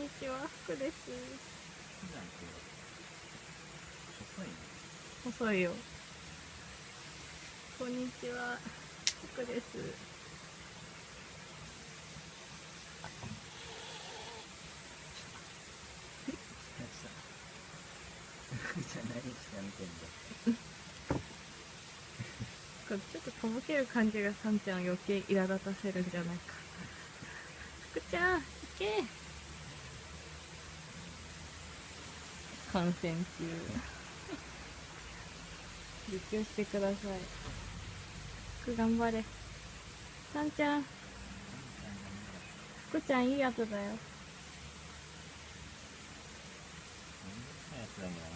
にちは、福です。細いよ。こんにちは、福です。じゃあ何してんてんだ。ちょっととぼける感じがさんちゃんを余計苛立たせるんじゃないか。福ちゃん、行け。観戦中。実況してください。福頑張れ。さんちゃん、福ちゃんいいやつだよ。やつだもん。